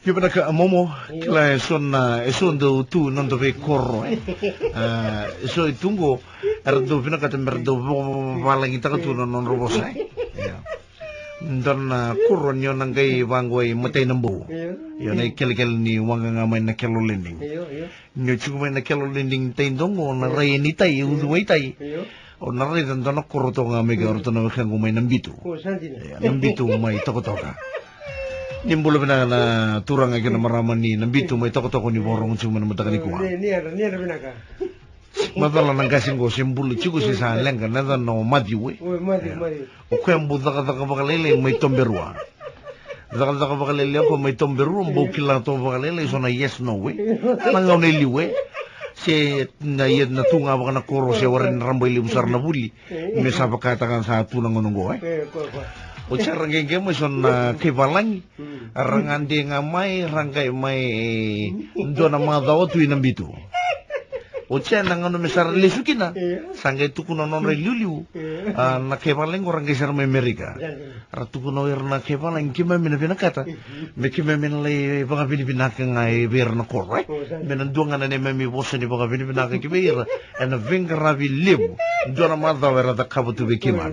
Gimana ka momo kila eson do tu non dove corro so itungo erdo fina kata merdo valangi taka tu non robosa dan corro nyo nangai wangwai mate nambo yo na kel ni wanga ngamai na kelo lending nyo chugo na kelo lending tendongo na rai ni tai uduai tai o na rai dan dana corro to ngamai ga orto na kango mai nambitu nambitu mai toka Nimbolo bina na turang ay kinamaraman ni nambito may toko-toko ni borong cuma na matakani kuha. Ni binaka. Matala nang kasing ko simbolo chico si sa lenga na no madiwe. Madi. O kaya mbo daka bakalele may tomberwa. Daka bakalele ako may tomberwa mbo kila to bakalele so na yes no we. Nangaw na iliwe. Si na yed na tunga baka na koro siya warin ramboy limsar na buli. May sabakatakan sa tunang unong o cara ngenge mo son kevalang rangan de ngamai rangkai mai dona madao tu inambitu o cara ngano mesar lesukina sangai tu kuno non reliu na kevalang orang geser mai Amerika ratu kuno na kevalang kima mina bina kata me kima mina le baka bini bina ngai ber na korre mina duanga na ne memi bosa ni baka bini bina kima ira en venga vi libu dona madao era da kabutu be kima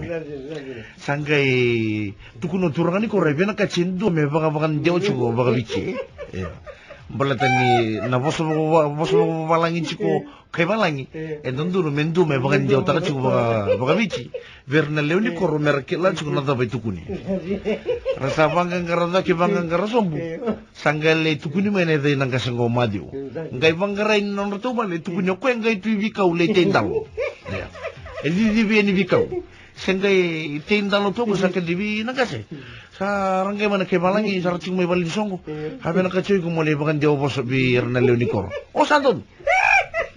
sangai tukuno turangani korre bina kacindu me baka ndeo chugo baka bici balatani na boso balangin chiko kay balangi donduro mendu me baka ndeo taka chugo baka bici verna leoni korro merkela chugo na dabai tukuni rasa bangang garada ki bangang garasombu sangai tukuni mene dai nang kasango madio ngai bangarai non to bale tukuni ko ngai tu bikau le tendal di vieni bikau Sengai tendalo to sa kadibi nagase sa rangay man ke balangi sa rating may balin songo habe na kachoy ko mole bakan dio boso bi na leoni koro o sandon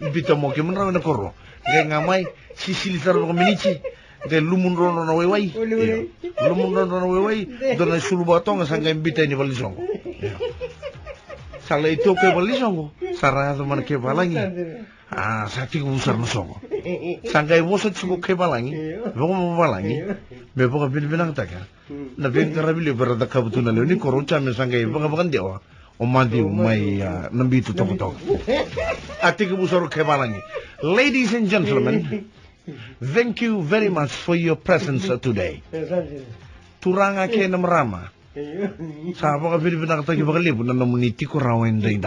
bito mo ke man na koro ngay ngamay sisilisar ko minichi de lumun rono na wewai lumun rono na wewai do na sulubato nga sangay bitay ni balin songo sala ito ke balin songo sarado man ke balangi sa tigo usar na songo sangay boso chuko ke balangi boko mo balangi me boko binang taka na ben karabili berada kabutuna leoni koroncha me sangay baka dewa o mandi mai nambitu toko ati ke busaro ke balangi. Ladies and gentlemen, thank you very much for your presence today. Turanga ke namrama sa baka binang taka baka libu na namuniti ko rawen day.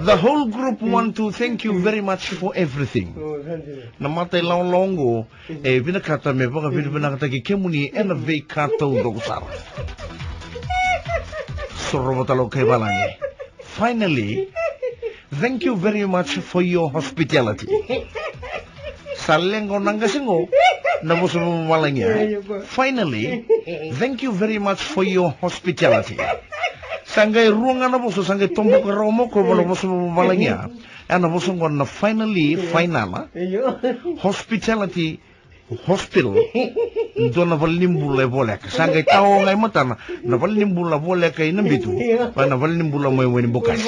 The whole group want to thank you very much for everything. Namatay longo binakata me baka binakata ki kemuni enave kato dosar. Sorobotalo kay balangi. Finally, thank you very much for your hospitality. Salengo nangasingo namuso mo balangi. Finally, thank you very much for your hospitality. Sangai ruangan apa so sangai tombok romo ko bolo boso balangya ana boso ngona finally final hospitality hospital dona valimbula bolek sangai tao ngai matana na valimbula bolek kai nambitu bana valimbula moy weni bokas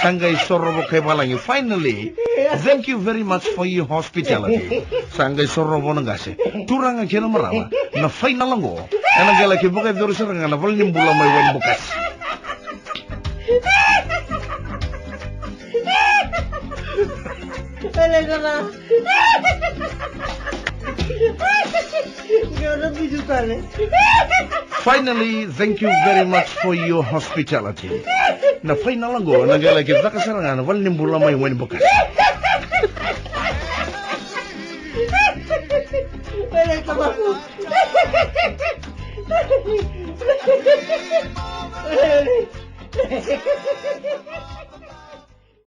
sangai sorro kai balangi finally thank you very much for your hospitality sangai sorro bonangase turanga kena marawa na final ngo ana gala ke bokai doru seranga na valimbula moy weni bokas Finally, thank you very much for your hospitality. Na final ngo nagala kita kasarangan wal nimbula may wen bukas.